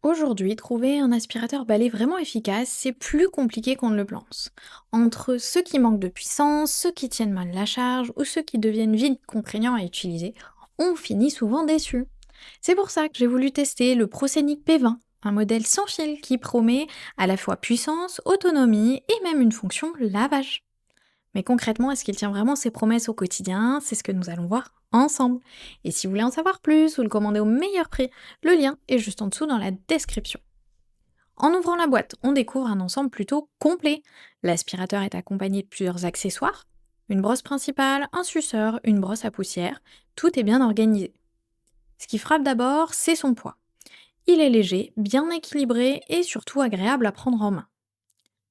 Aujourd'hui, trouver un aspirateur balai vraiment efficace, c'est plus compliqué qu'on ne le pense. Entre ceux qui manquent de puissance, ceux qui tiennent mal la charge ou ceux qui deviennent vite contraignants à utiliser, on finit souvent déçu. C'est pour ça que j'ai voulu tester le Proscenic P20, un modèle sans fil qui promet à la fois puissance, autonomie et même une fonction lavage. Mais concrètement, est-ce qu'il tient vraiment ses promesses au quotidien? C'est ce que nous allons voir ensemble. Et si vous voulez en savoir plus ou le commander au meilleur prix, le lien est juste en dessous dans la description. En ouvrant la boîte, on découvre un ensemble plutôt complet. L'aspirateur est accompagné de plusieurs accessoires, une brosse principale, un suceur, une brosse à poussière, tout est bien organisé. Ce qui frappe d'abord, c'est son poids. Il est léger, bien équilibré et surtout agréable à prendre en main.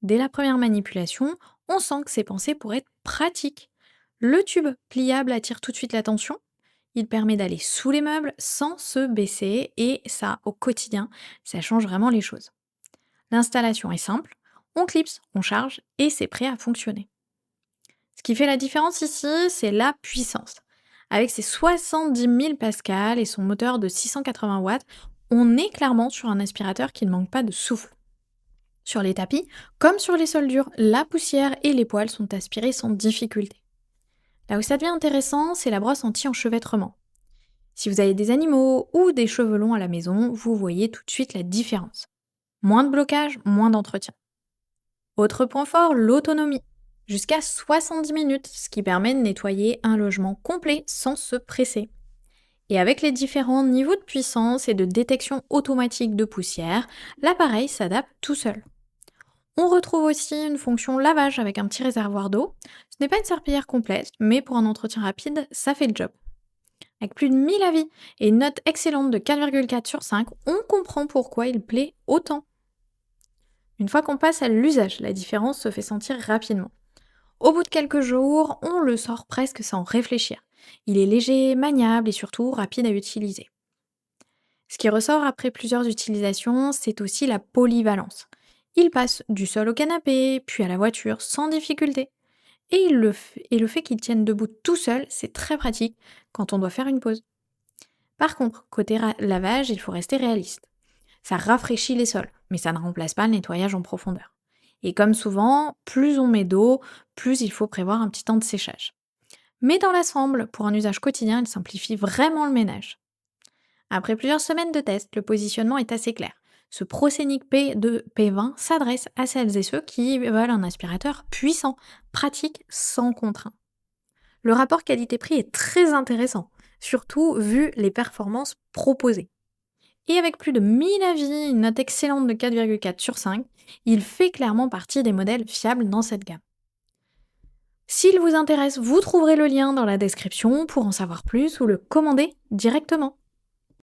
Dès la première manipulation, on sent que c'est pensé pour être pratique. Le tube pliable attire tout de suite l'attention. Il permet d'aller sous les meubles sans se baisser et ça, au quotidien, ça change vraiment les choses. L'installation est simple, on clipse, on charge et c'est prêt à fonctionner. Ce qui fait la différence ici, c'est la puissance. Avec ses 70 000 pascal et son moteur de 680 watts, on est clairement sur un aspirateur qui ne manque pas de souffle. Sur les tapis, comme sur les sols durs, la poussière et les poils sont aspirés sans difficulté. Là où ça devient intéressant, c'est la brosse anti-enchevêtrement. Si vous avez des animaux ou des cheveux longs à la maison, vous voyez tout de suite la différence. Moins de blocage, moins d'entretien. Autre point fort, l'autonomie. Jusqu'à 70 minutes, ce qui permet de nettoyer un logement complet sans se presser. Et avec les différents niveaux de puissance et de détection automatique de poussière, l'appareil s'adapte tout seul. On retrouve aussi une fonction lavage avec un petit réservoir d'eau. Ce n'est pas une serpillière complète, mais pour un entretien rapide, ça fait le job. Avec plus de 1000 avis et une note excellente de 4,4 sur 5, on comprend pourquoi il plaît autant. Une fois qu'on passe à l'usage, la différence se fait sentir rapidement. Au bout de quelques jours, on le sort presque sans réfléchir. Il est léger, maniable et surtout rapide à utiliser. Ce qui ressort après plusieurs utilisations, c'est aussi la polyvalence. Il passe du sol au canapé, puis à la voiture, sans difficulté. Et le fait qu'il tienne debout tout seul, c'est très pratique quand on doit faire une pause. Par contre, côté lavage, il faut rester réaliste. Ça rafraîchit les sols, mais ça ne remplace pas le nettoyage en profondeur. Et comme souvent, plus on met d'eau, plus il faut prévoir un petit temps de séchage. Mais dans l'ensemble, pour un usage quotidien, il simplifie vraiment le ménage. Après plusieurs semaines de tests, le positionnement est assez clair. Ce Proscenic P20 s'adresse à celles et ceux qui veulent un aspirateur puissant, pratique, sans contrainte. Le rapport qualité-prix est très intéressant, surtout vu les performances proposées. Et avec plus de 1000 avis, une note excellente de 4,4 sur 5, il fait clairement partie des modèles fiables dans cette gamme. S'il vous intéresse, vous trouverez le lien dans la description pour en savoir plus ou le commander directement.